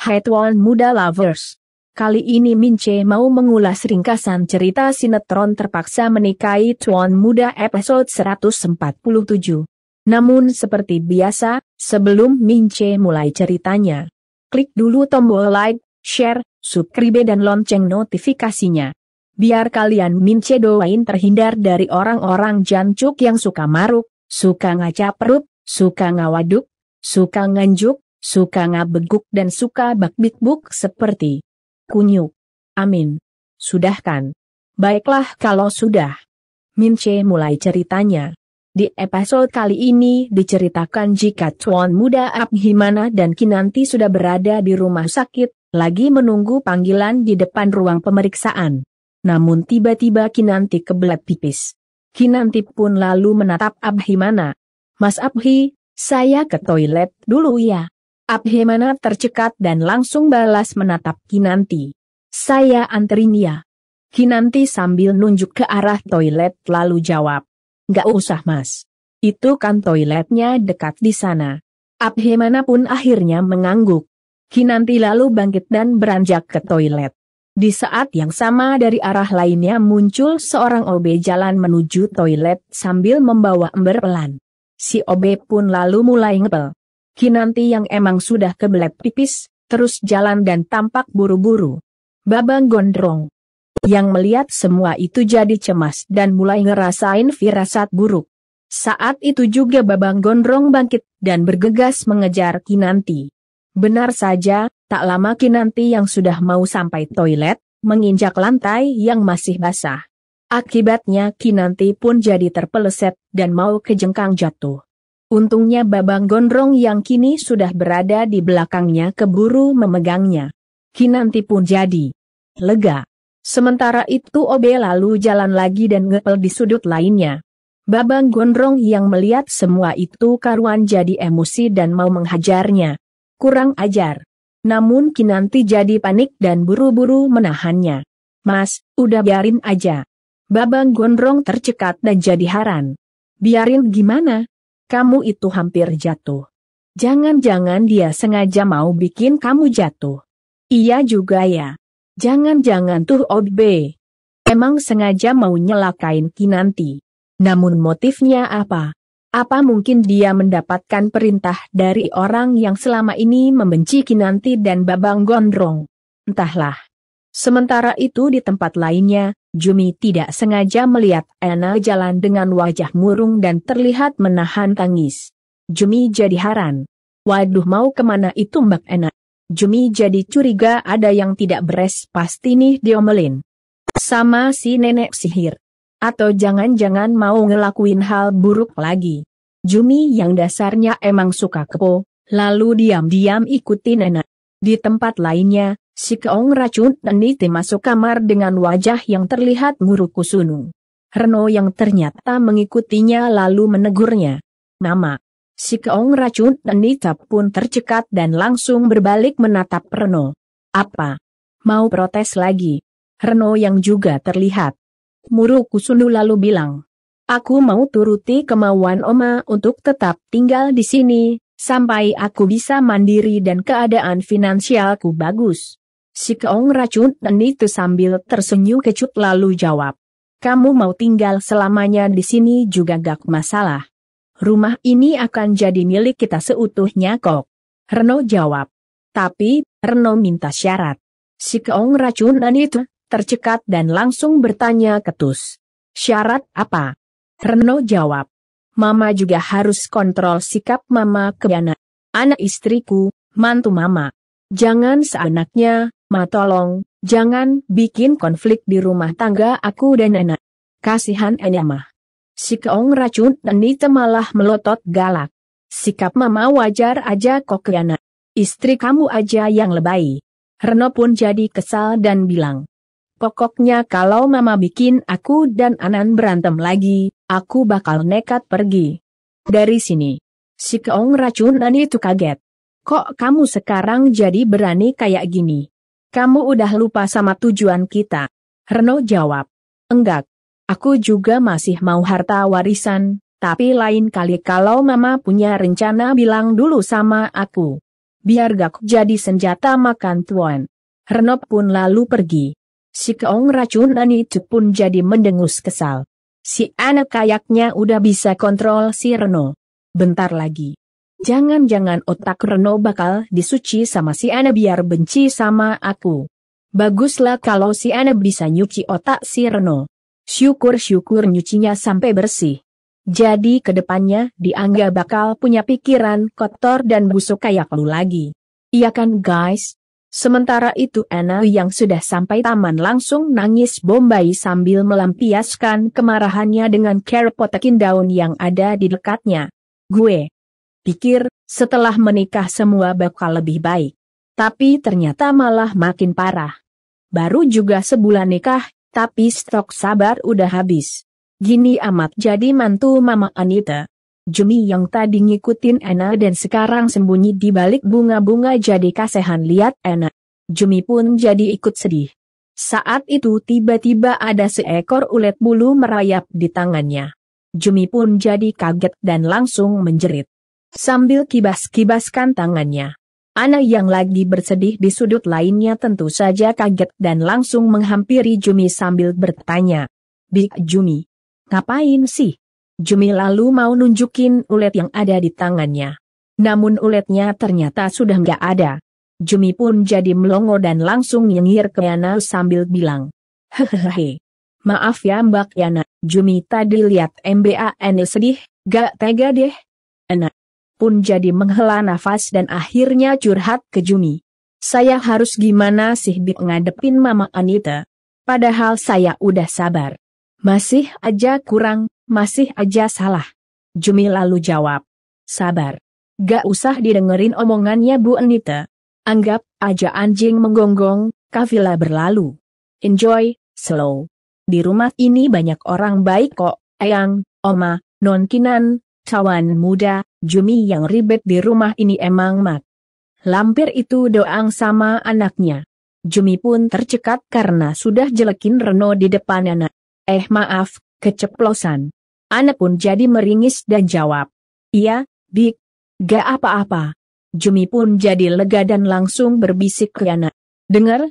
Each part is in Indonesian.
Hai Tuan Muda Lovers. Kali ini Mince mau mengulas ringkasan cerita sinetron Terpaksa Menikahi Tuan Muda episode 147. Namun seperti biasa, sebelum Mince mulai ceritanya, klik dulu tombol like, share, subscribe dan lonceng notifikasinya. Biar kalian Mince doain terhindar dari orang-orang jancuk yang suka maruk, suka ngacapruk, suka ngawaduk, suka nganjuk, suka ngabeguk dan suka bakbikbuk seperti kunyuk. Amin. Sudah kan? Baiklah kalau sudah. Mince mulai ceritanya. Di episode kali ini diceritakan jika Tuan Muda Abhimana dan Kinanti sudah berada di rumah sakit, lagi menunggu panggilan di depan ruang pemeriksaan. Namun tiba-tiba Kinanti kebelet pipis. Kinanti pun lalu menatap Abhimana. Mas Abhi, saya ke toilet dulu ya. Abhimana tercekat dan langsung balas menatap Kinanti. Saya anterin ya. Kinanti sambil nunjuk ke arah toilet lalu jawab. Nggak usah mas. Itu kan toiletnya dekat di sana. Abhimana pun akhirnya mengangguk. Kinanti lalu bangkit dan beranjak ke toilet. Di saat yang sama dari arah lainnya muncul seorang OB jalan menuju toilet sambil membawa ember pelan. Si OB pun lalu mulai ngepel. Kinanti yang emang sudah kebelet pipis, terus jalan dan tampak buru-buru. Babang Gondrong yang melihat semua itu jadi cemas dan mulai ngerasain firasat buruk. Saat itu juga Babang Gondrong bangkit dan bergegas mengejar Kinanti. Benar saja, tak lama Kinanti yang sudah mau sampai toilet, menginjak lantai yang masih basah. Akibatnya Kinanti pun jadi terpeleset dan mau kejengkang jatuh. Untungnya Babang Gondrong yang kini sudah berada di belakangnya keburu memegangnya. Kinanti pun jadi lega. Sementara itu OB lalu jalan lagi dan ngepel di sudut lainnya. Babang Gondrong yang melihat semua itu karuan jadi emosi dan mau menghajarnya. Kurang ajar. Namun Kinanti jadi panik dan buru-buru menahannya. Mas, udah biarin aja. Babang Gondrong tercekat dan jadi heran. Biarin gimana? Kamu itu hampir jatuh. Jangan-jangan dia sengaja mau bikin kamu jatuh. Iya juga ya. Jangan-jangan tuh OB emang sengaja mau nyelakain Kinanti. Namun motifnya apa? Apa mungkin dia mendapatkan perintah dari orang yang selama ini membenci Kinanti dan Babang Gondrong? Entahlah. Sementara itu di tempat lainnya, Jumi tidak sengaja melihat Ena jalan dengan wajah murung dan terlihat menahan tangis. Jumi jadi heran. Waduh, mau kemana itu Mbak Ena? Jumi jadi curiga ada yang tidak beres, pasti nih diomelin sama si nenek sihir. Atau jangan-jangan mau ngelakuin hal buruk lagi. Jumi yang dasarnya emang suka kepo, lalu diam-diam ikutin Ena. Di tempat lainnya, si Keong Racun Niti masuk kamar dengan wajah yang terlihat muruk kusunu. Reno yang ternyata mengikutinya lalu menegurnya. Mama. Si Keong Racun Niti pun tercekat dan langsung berbalik menatap Reno. Apa? Mau protes lagi? Reno yang juga terlihat muruk kusunu lalu bilang. Aku mau turuti kemauan Oma untuk tetap tinggal di sini, sampai aku bisa mandiri dan keadaan finansialku bagus. Si Keong Racun itu sambil tersenyum kecut lalu jawab. Kamu mau tinggal selamanya di sini juga gak masalah. Rumah ini akan jadi milik kita seutuhnya kok. Reno jawab. Tapi, Reno minta syarat. Si Keong Racun itu tercekat dan langsung bertanya ketus. Syarat apa? Reno jawab. Mama juga harus kontrol sikap Mama ke anak istriku, mantu Mama. Jangan seenaknya, Ma tolong, jangan bikin konflik di rumah tangga aku dan anak. Kasihan Ena mah. Si Keong Racun itu malah melotot galak. Sikap Mama wajar aja kok ke anak. Istri kamu aja yang lebay. Reno pun jadi kesal dan bilang. Pokoknya kalau Mama bikin aku dan Anan berantem lagi, aku bakal nekat pergi dari sini. Si Keong Racun itu kaget. Kok kamu sekarang jadi berani kayak gini? Kamu udah lupa sama tujuan kita? Reno jawab. Enggak. Aku juga masih mau harta warisan, tapi lain kali kalau Mama punya rencana bilang dulu sama aku. biar gak jadi senjata makan tuan. Reno pun lalu pergi. Si keong racunan itu pun jadi mendengus kesal. Si anak kayaknya udah bisa kontrol si Reno. Bentar lagi. Jangan-jangan otak Reno bakal disuci sama si anak biar benci sama aku. Baguslah kalau si anak bisa nyuci otak si Reno. Syukur-syukur nyucinya sampai bersih. Jadi kedepannya dia nggak bakal punya pikiran kotor dan busuk kayak lu lagi. Iya kan guys? Sementara itu Anna yang sudah sampai taman langsung nangis bombay sambil melampiaskan kemarahannya dengan kerepotakin daun yang ada di dekatnya. Gue pikir setelah menikah semua bakal lebih baik. Tapi ternyata malah makin parah. Baru juga sebulan nikah, tapi stok sabar udah habis. Gini amat jadi mantu Mama Anita. Jumi yang tadi ngikutin Anna dan sekarang sembunyi di balik bunga-bunga jadi kasihan lihat Anna. Jumi pun jadi ikut sedih. Saat itu tiba-tiba ada seekor ulet bulu merayap di tangannya. Jumi pun jadi kaget dan langsung menjerit. Sambil kibas-kibaskan tangannya. Anna yang lagi bersedih di sudut lainnya tentu saja kaget dan langsung menghampiri Jumi sambil bertanya. Big Jumi. Ngapain sih? Jumi lalu mau nunjukin ulet yang ada di tangannya. Namun uletnya ternyata sudah nggak ada. Jumi pun jadi melongo dan langsung nyengir ke Yana sambil bilang. Hehehe. Maaf ya Mbak Yana, Jumi tadi lihat MBAN sedih, gak tega deh. Yana pun jadi menghela nafas dan akhirnya curhat ke Jumi. Saya harus gimana sih Bik ngadepin Mama Anita? Padahal saya udah sabar. Masih aja kurang, masih aja salah. Jumi lalu jawab. Sabar. Gak usah didengerin omongannya Bu Anita. Anggap aja anjing menggonggong, kafilah berlalu. Enjoy, slow. Di rumah ini banyak orang baik kok, Eyang, Oma, Non Kinan, kawan muda, Jumi yang ribet di rumah ini emang mak. Lampir itu doang sama anaknya. Jumi pun tercekat karena sudah jelekin Reno di depan anak. Maaf, keceplosan. Anak pun jadi meringis dan jawab. Iya, Bik. Gak apa-apa. Jumi pun jadi lega dan langsung berbisik ke anak. Dengar,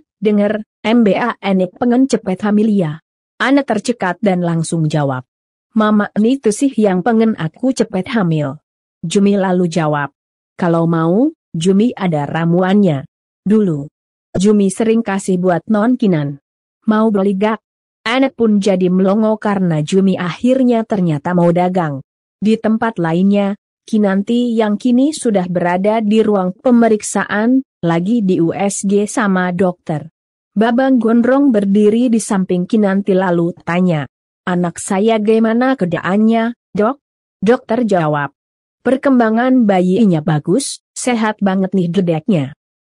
MBAN pengen cepet hamil ya. Anak tercekat dan langsung jawab. Mama itu sih yang pengen aku cepet hamil. Jumi lalu jawab. Kalau mau, Jumi ada ramuannya. Dulu. Jumi sering kasih buat Non Kinan. Mau beli gak? Anak pun jadi melongo karena Jumi akhirnya ternyata mau dagang. Di tempat lainnya, Kinanti yang kini sudah berada di ruang pemeriksaan, lagi di USG sama dokter. Babang Gondrong berdiri di samping Kinanti lalu tanya. Anak saya gimana keadaannya, dok? Dokter jawab. Perkembangan bayinya bagus, sehat banget nih dedeknya.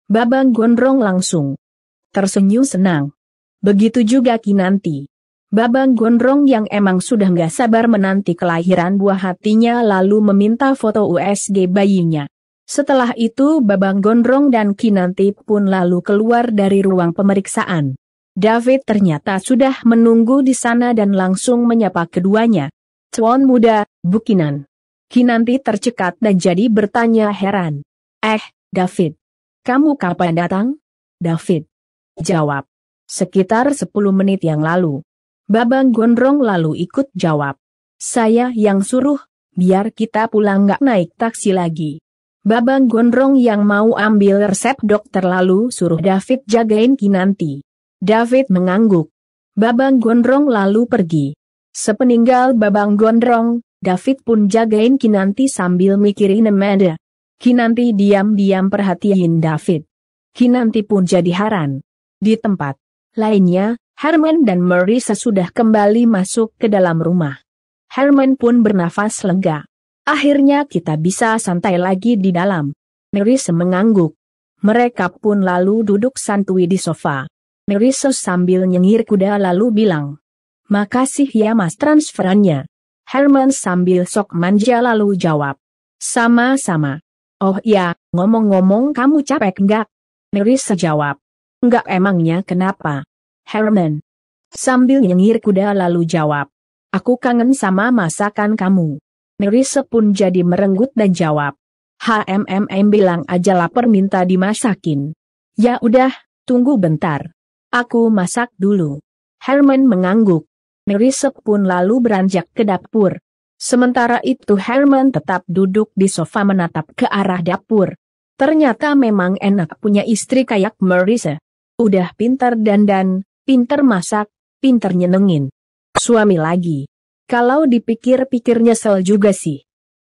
Babang Gondrong langsung tersenyum senang. Begitu juga Kinanti. Babang Gondrong yang emang sudah gak sabar menanti kelahiran buah hatinya lalu meminta foto USG bayinya. Setelah itu Babang Gondrong dan Kinanti pun lalu keluar dari ruang pemeriksaan. David ternyata sudah menunggu di sana dan langsung menyapa keduanya. Tuan muda, Bu Kinan. Kinanti tercekat dan jadi bertanya heran. David. Kamu kapan datang? David jawab. Sekitar 10 menit yang lalu. Babang Gondrong lalu ikut jawab. Saya yang suruh, biar kita pulang gak naik taksi lagi. Babang Gondrong yang mau ambil resep dokter lalu suruh David jagain Kinanti. David mengangguk. Babang Gondrong lalu pergi. Sepeninggal Babang Gondrong, David pun jagain Kinanti sambil mikirin Amanda. Kinanti diam-diam perhatiin David. Kinanti pun jadi heran. Di tempat lainnya, Herman dan Marissa sudah kembali masuk ke dalam rumah. Herman pun bernafas lega. Akhirnya kita bisa santai lagi di dalam. Marissa mengangguk. Mereka pun lalu duduk santuy di sofa. Marissa sambil nyengir kuda lalu bilang. Makasih ya mas transferannya. Herman sambil sok manja lalu jawab. Sama-sama. Oh iya, ngomong-ngomong kamu capek enggak? Marissa jawab. Enggak emangnya kenapa? Herman sambil nyengir kuda lalu jawab. Aku kangen sama masakan kamu. Marissa pun jadi merenggut dan jawab. Bilang aja lapar minta dimasakin. Ya udah, tunggu bentar. Aku masak dulu. Herman mengangguk. Marissa pun lalu beranjak ke dapur. Sementara itu Herman tetap duduk di sofa menatap ke arah dapur. Ternyata memang enak punya istri kayak Marissa. Udah pintar dandan, pintar masak, pintar nyenengin. Suami lagi. Kalau dipikir-pikir nyesel juga sih.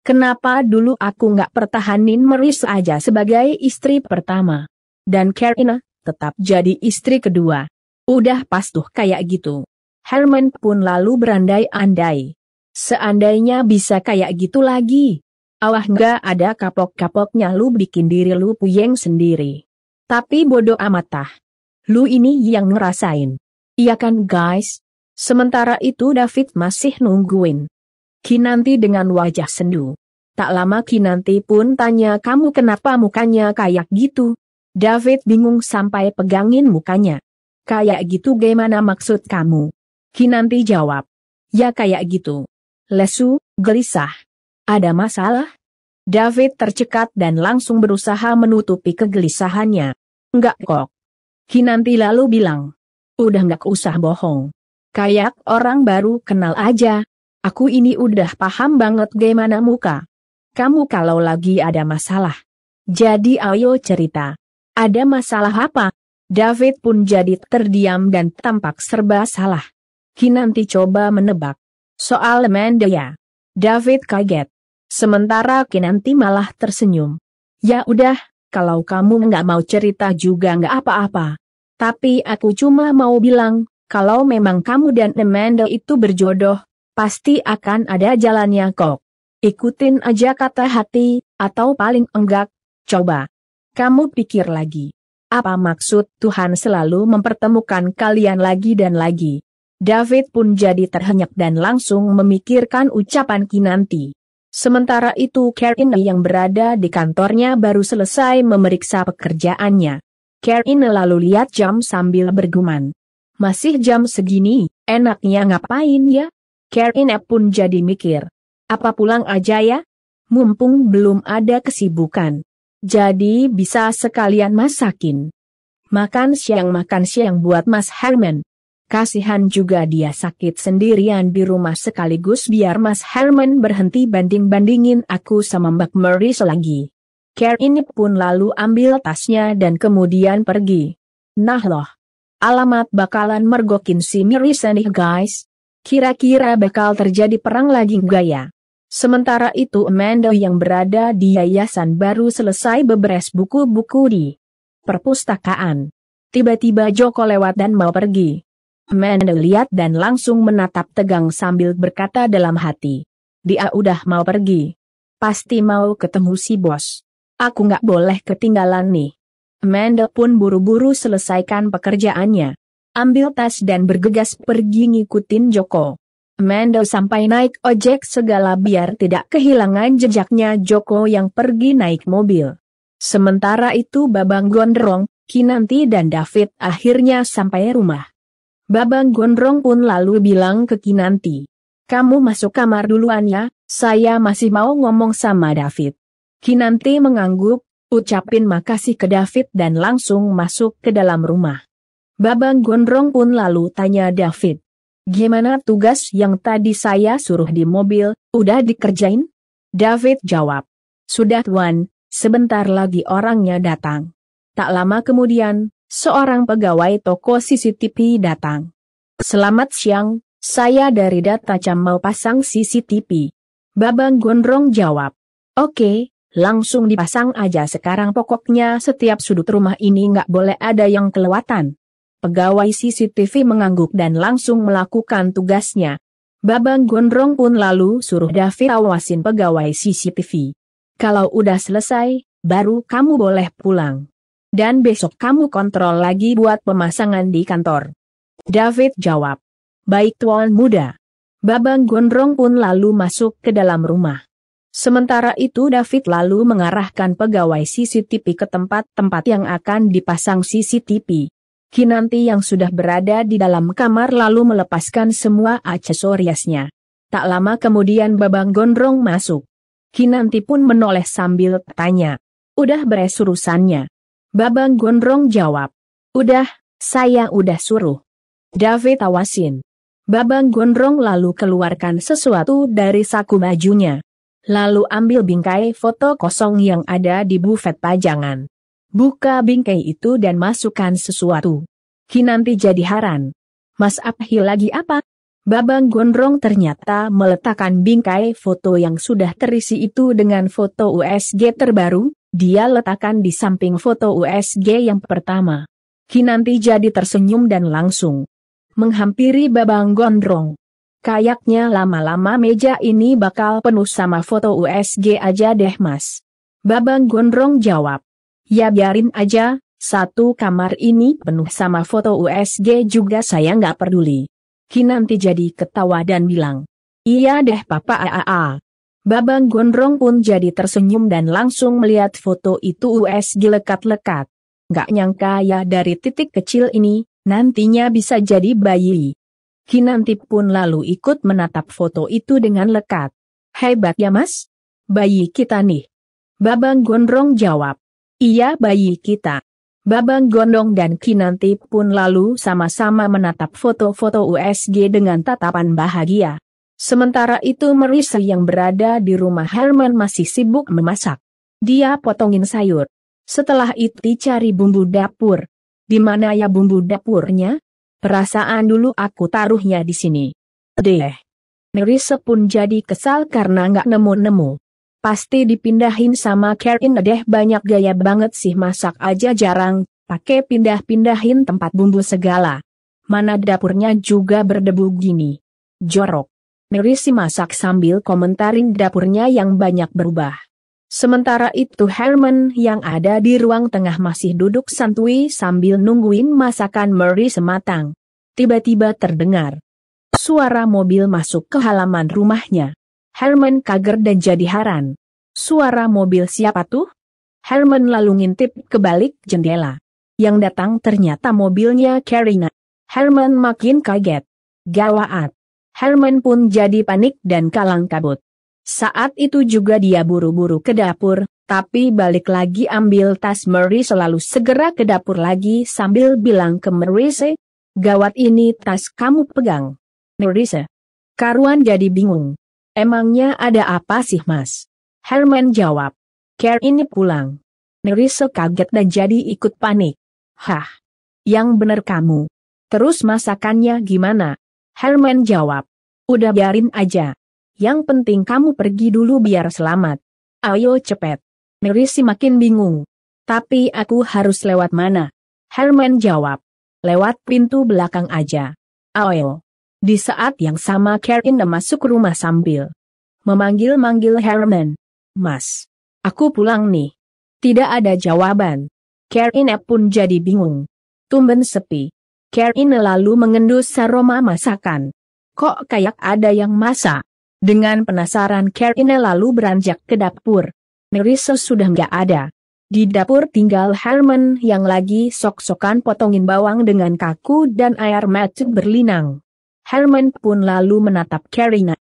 Kenapa dulu aku nggak pertahanin Marissa aja sebagai istri pertama? Dan Karina tetap jadi istri kedua. Udah pas tuh kayak gitu. Herman pun lalu berandai-andai. Seandainya bisa kayak gitu lagi. Awah nggak ada kapok-kapoknya lu bikin diri lu puyeng sendiri. Tapi bodoh amat. Lu ini yang ngerasain. Iya kan guys? Sementara itu David masih nungguin Kinanti dengan wajah sendu. Tak lama Kinanti pun tanya, kamu kenapa mukanya kayak gitu? David bingung sampai pegangin mukanya. Kayak gitu gimana maksud kamu? Kinanti jawab. Ya kayak gitu. Lesu, gelisah. Ada masalah? David tercekat dan langsung berusaha menutupi kegelisahannya. Enggak kok. Kinanti lalu bilang. Udah enggak usah bohong. Kayak orang baru kenal aja. Aku ini udah paham banget gimana muka kamu kalau lagi ada masalah. Jadi ayo cerita. Ada masalah apa? David pun jadi terdiam dan tampak serba salah. Kinanti coba menebak. Soal Amanda ya. David kaget. Sementara Kinanti malah tersenyum. Ya udah, kalau kamu nggak mau cerita juga nggak apa-apa. Tapi aku cuma mau bilang, kalau memang kamu dan Amanda itu berjodoh, pasti akan ada jalannya kok. Ikutin aja kata hati, atau paling enggak, coba. Kamu pikir lagi. Apa maksud Tuhan selalu mempertemukan kalian lagi dan lagi? David pun jadi terhenyak dan langsung memikirkan ucapan Kinanti. Sementara itu Karina yang berada di kantornya baru selesai memeriksa pekerjaannya. Karina lalu lihat jam sambil bergumam. Masih jam segini, enaknya ngapain ya? Karina pun jadi mikir. Apa pulang aja ya? Mumpung belum ada kesibukan. Jadi bisa sekalian masakin. Makan siang buat Mas Herman. Kasihan juga dia sakit sendirian di rumah sekaligus biar Mas Herman berhenti banding-bandingin aku sama Mbak Marissa lagi. Karina pun lalu ambil tasnya dan kemudian pergi. Nah loh. Alamat bakalan mergokin si Marissa nih guys. Kira-kira bakal terjadi perang lagi nggak ya? Sementara itu Amanda yang berada di yayasan baru selesai beberes buku-buku di perpustakaan. Tiba-tiba Joko lewat dan mau pergi. Amanda lihat dan langsung menatap tegang sambil berkata dalam hati. Dia udah mau pergi. Pasti mau ketemu si bos. Aku nggak boleh ketinggalan nih. Amanda pun buru-buru selesaikan pekerjaannya. Ambil tas dan bergegas pergi ngikutin Joko. Amanda sampai naik ojek segala biar tidak kehilangan jejaknya Joko yang pergi naik mobil. Sementara itu Babang Gondrong, Kinanti dan David akhirnya sampai rumah. Babang Gondrong pun lalu bilang ke Kinanti. Kamu masuk kamar duluan ya, saya masih mau ngomong sama David. Kinanti mengangguk, ucapin makasih ke David dan langsung masuk ke dalam rumah. Babang Gondrong pun lalu tanya David. Gimana tugas yang tadi saya suruh di mobil, udah dikerjain? David jawab. Sudah Tuan, sebentar lagi orangnya datang. Tak lama kemudian, seorang pegawai toko CCTV datang. Selamat siang, saya dari Datacam mau pasang CCTV. Babang Gondrong jawab. Oke, langsung dipasang aja sekarang pokoknya setiap sudut rumah ini nggak boleh ada yang kelewatan. Pegawai CCTV mengangguk dan langsung melakukan tugasnya. Babang Gondrong pun lalu suruh David awasin pegawai CCTV. Kalau udah selesai, baru kamu boleh pulang. Dan besok kamu kontrol lagi buat pemasangan di kantor. David jawab. Baik Tuan Muda. Babang Gondrong pun lalu masuk ke dalam rumah. Sementara itu David lalu mengarahkan pegawai CCTV ke tempat-tempat yang akan dipasang CCTV. Kinanti yang sudah berada di dalam kamar lalu melepaskan semua aksesorisnya. Tak lama kemudian Babang Gondrong masuk. Kinanti pun menoleh sambil tanya. Udah beres urusannya? Babang Gondrong jawab. Udah, saya udah suruh David awasin. Babang Gondrong lalu keluarkan sesuatu dari saku bajunya. Lalu ambil bingkai foto kosong yang ada di bufet pajangan. Buka bingkai itu dan masukkan sesuatu. Kinanti jadi heran. Mas Abhi lagi apa? Babang Gondrong ternyata meletakkan bingkai foto yang sudah terisi itu dengan foto USG terbaru, dia letakkan di samping foto USG yang pertama. Kinanti jadi tersenyum dan langsung menghampiri Babang Gondrong. Kayaknya lama-lama meja ini bakal penuh sama foto USG aja deh mas. Babang Gondrong jawab. Ya biarin aja, satu kamar ini penuh sama foto USG juga saya nggak peduli. Kinanti jadi ketawa dan bilang, iya deh papa aa. Babang Gondrong pun jadi tersenyum dan langsung melihat foto itu USG lekat-lekat. Nggak nyangka ya dari titik kecil ini, nantinya bisa jadi bayi. Kinanti pun lalu ikut menatap foto itu dengan lekat. Hebat ya mas? Bayi kita nih. Babang Gondrong jawab, iya bayi kita. Babang Gondrong dan Kinanti pun lalu sama-sama menatap foto-foto USG dengan tatapan bahagia. Sementara itu Marissa yang berada di rumah Herman masih sibuk memasak. Dia potongin sayur. Setelah itu cari bumbu dapur. Di mana ya bumbu dapurnya? Perasaan dulu aku taruhnya di sini. Deh. Marissa pun jadi kesal karena nggak nemu-nemu. Pasti dipindahin sama Karen deh, banyak gaya banget sih masak aja jarang, pakai pindah-pindahin tempat bumbu segala. Mana dapurnya juga berdebu gini. Jorok. Marissa masak sambil komentarin dapurnya yang banyak berubah. Sementara itu Herman yang ada di ruang tengah masih duduk santuy sambil nungguin masakan Marissa matang. Tiba-tiba terdengar suara mobil masuk ke halaman rumahnya. Herman kaget dan jadi heran. Suara mobil siapa tuh? Herman lalu ngintip ke balik jendela. Yang datang ternyata mobilnya Karina. Herman makin kaget. Gawat. Herman pun jadi panik dan kalang kabut. Saat itu juga dia buru-buru ke dapur, tapi balik lagi ambil tas Marissa lalu segera ke dapur lagi sambil bilang ke Marissa, gawat ini tas kamu pegang. Marissa. Karuan jadi bingung. Emangnya ada apa sih mas? Herman jawab. Care ini pulang. Marissa kaget dan jadi ikut panik. Hah? Yang bener kamu. Terus masakannya gimana? Herman jawab. Udah biarin aja. Yang penting kamu pergi dulu biar selamat. Ayo cepet. Marissa makin bingung. Tapi aku harus lewat mana? Herman jawab. Lewat pintu belakang aja. Ayo. Di saat yang sama Karen masuk rumah sambil memanggil-manggil Herman. Mas, aku pulang nih. Tidak ada jawaban. Karen pun jadi bingung. Tumben sepi. Karen lalu mengendus aroma masakan. Kok kayak ada yang masak? Dengan penasaran Karen lalu beranjak ke dapur. Marissa sudah nggak ada. Di dapur tinggal Herman yang lagi sok-sokan potongin bawang dengan kaku dan air mata berlinang. Herman pun lalu menatap Karina.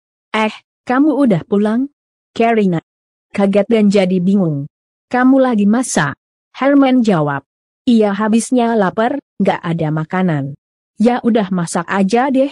Kamu udah pulang? Karina kaget dan jadi bingung. Kamu lagi masak? Herman jawab. Iya habisnya lapar, nggak ada makanan. Ya udah masak aja deh.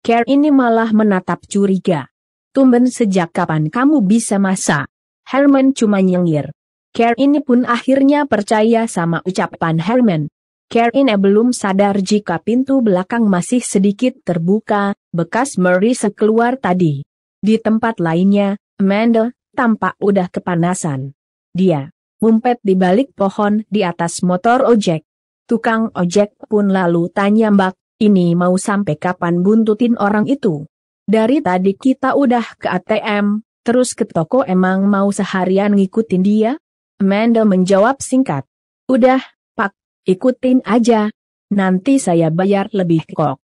Karina malah menatap curiga. Tumben sejak kapan kamu bisa masak? Herman cuma nyengir. Karina pun akhirnya percaya sama ucapan Herman. Karina belum sadar jika pintu belakang masih sedikit terbuka, bekas Marissa keluar tadi. Di tempat lainnya, Amanda tampak udah kepanasan. Dia ngumpet di balik pohon di atas motor ojek. Tukang ojek pun lalu tanya Mbak, ini mau sampai kapan buntutin orang itu? Dari tadi kita udah ke ATM, terus ke toko emang mau seharian ngikutin dia? Amanda menjawab singkat. Udah, Pak. Ikutin aja, nanti saya bayar lebih kok.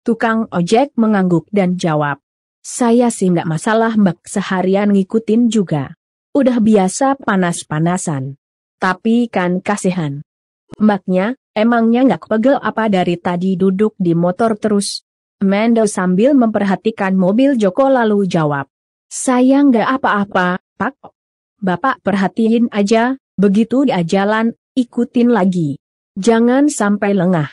Tukang ojek mengangguk dan jawab. Saya sih nggak masalah Mbak seharian ngikutin juga. Udah biasa panas-panasan. Tapi kan kasihan. Mbaknya, emangnya nggak pegel apa dari tadi duduk di motor terus? Amanda sambil memperhatikan mobil Joko lalu jawab. Saya nggak apa-apa, Pak, Bapak perhatiin aja, begitu dia jalan, ikutin lagi. Jangan sampai lengah.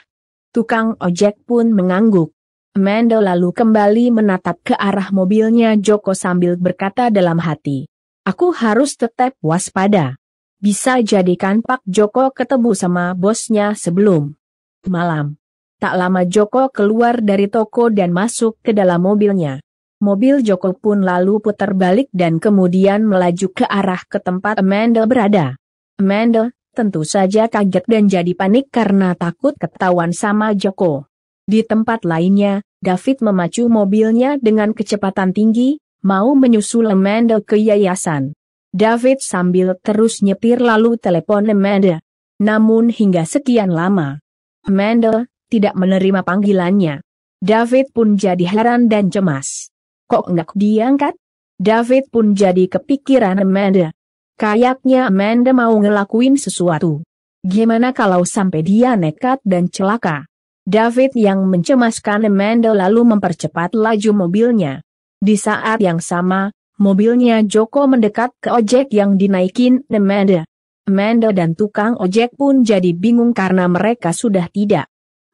Tukang ojek pun mengangguk. Amanda lalu kembali menatap ke arah mobilnya Joko sambil berkata dalam hati. Aku harus tetap waspada. Bisa jadikan Pak Joko ketemu sama bosnya sebelum malam. Tak lama Joko keluar dari toko dan masuk ke dalam mobilnya. Mobil Joko pun lalu putar balik dan kemudian melaju ke arah ke tempat Amanda berada. Amanda tentu saja kaget dan jadi panik karena takut ketahuan sama Joko. Di tempat lainnya, David memacu mobilnya dengan kecepatan tinggi, mau menyusul Amanda ke yayasan. David sambil terus nyetir lalu telepon Amanda. Namun hingga sekian lama, Amanda tidak menerima panggilannya. David pun jadi heran dan cemas. Kok enggak diangkat? David pun jadi kepikiran Amanda. Kayaknya Amanda mau ngelakuin sesuatu. Gimana kalau sampai dia nekat dan celaka? David yang mencemaskan Amanda lalu mempercepat laju mobilnya. Di saat yang sama, mobilnya Joko mendekat ke ojek yang dinaikin Amanda. Amanda dan tukang ojek pun jadi bingung karena mereka sudah tidak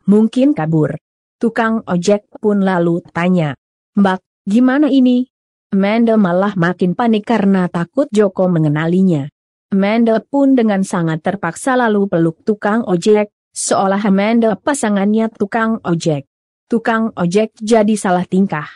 mungkin kabur. Tukang ojek pun lalu tanya, Mbak, gimana ini? Amanda malah makin panik karena takut Joko mengenalinya. Amanda pun dengan sangat terpaksa lalu peluk tukang ojek, seolah Amanda pasangannya tukang ojek. Tukang ojek jadi salah tingkah.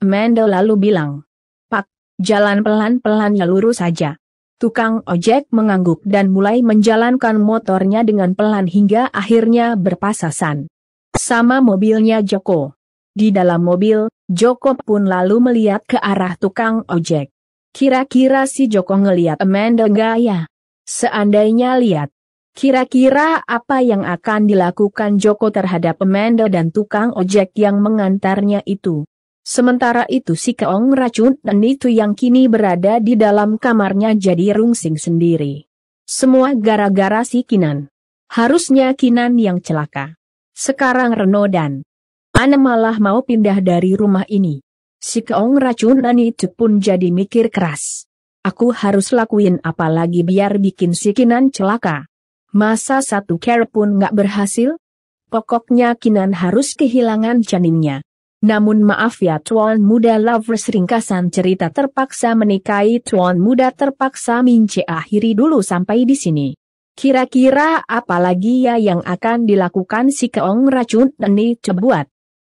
Amanda lalu bilang, Pak, jalan pelan-pelan ya lurus saja. Tukang ojek mengangguk dan mulai menjalankan motornya dengan pelan hingga akhirnya berpasasan sama mobilnya Joko. Di dalam mobil, Joko pun lalu melihat ke arah tukang ojek. Kira-kira si Joko ngeliat Amanda nggak ya? Seandainya lihat, kira-kira apa yang akan dilakukan Joko terhadap Amanda dan tukang ojek yang mengantarnya itu? Sementara itu si keong racun dan itu yang kini berada di dalam kamarnya jadi rungsing sendiri. Semua gara-gara si Kinan. Harusnya Kinan yang celaka. Sekarang Reno dan Ana malah mau pindah dari rumah ini. Si keong racunan itu pun jadi mikir keras. Aku harus lakuin apa lagi biar bikin si Kinan celaka. Masa satu cara pun nggak berhasil? Pokoknya Kinan harus kehilangan janinnya. Namun maaf ya Tuan Muda Lovers, ringkasan cerita terpaksa menikahi Tuan Muda terpaksa Mince akhiri dulu sampai di sini. Kira-kira apa lagi ya yang akan dilakukan si keong racun ini buat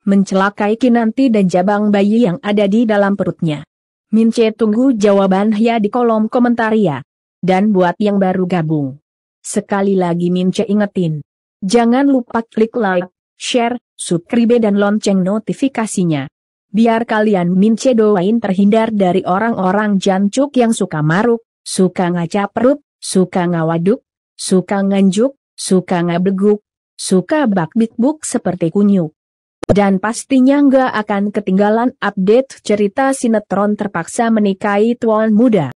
mencelakai Kinanti dan jabang bayi yang ada di dalam perutnya? Mince tunggu jawaban ya di kolom komentar ya. Dan buat yang baru gabung, sekali lagi Mince ingetin, jangan lupa klik like, share, subscribe dan lonceng notifikasinya. Biar kalian Mince doain terhindar dari orang-orang jancuk yang suka maruk, suka ngacapruk, suka ngawaduk, suka nganjuk, suka ngabeguk, suka bakbikbuk seperti kunyuk. Dan pastinya nggak akan ketinggalan update cerita sinetron terpaksa menikahi Tuan Muda.